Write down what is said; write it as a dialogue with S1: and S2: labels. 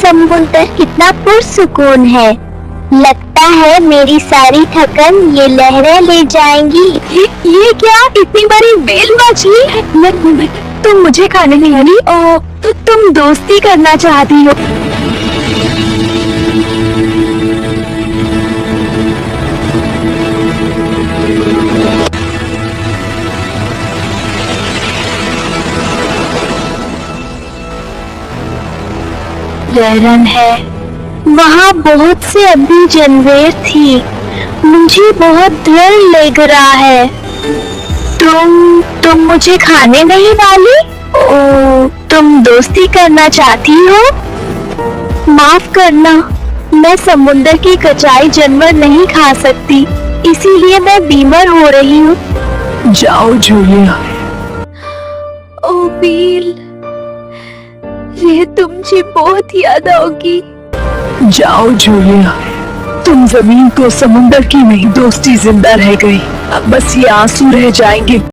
S1: समुद्र कितना पुरसुकून है। लगता है मेरी सारी थकन ये लहरें ले जाएंगी।
S2: ये क्या, इतनी बड़ी व्हेल मछली? तुम मुझे खाने नहीं वाली? तो तुम दोस्ती करना चाहती हो?
S1: रन है, वहाँ बहुत से अभी जानवर थी। मुझे बहुत डर लग रहा है। तुम मुझे खाने नहीं वाली? ओ, तुम दोस्ती करना चाहती हो? माफ करना, मैं समुद्र की कचाई जानवर नहीं खा सकती, इसीलिए मैं बीमार हो रही हूँ।
S2: जाओ जूलिया। ओ बील, ये तुमसे बहुत याद आओगी। जाओ जूलिया, तुम जमीन को समुंदर की नहीं दोस्ती जिंदा रह गई। अब बस ये आंसू रह जाएंगे।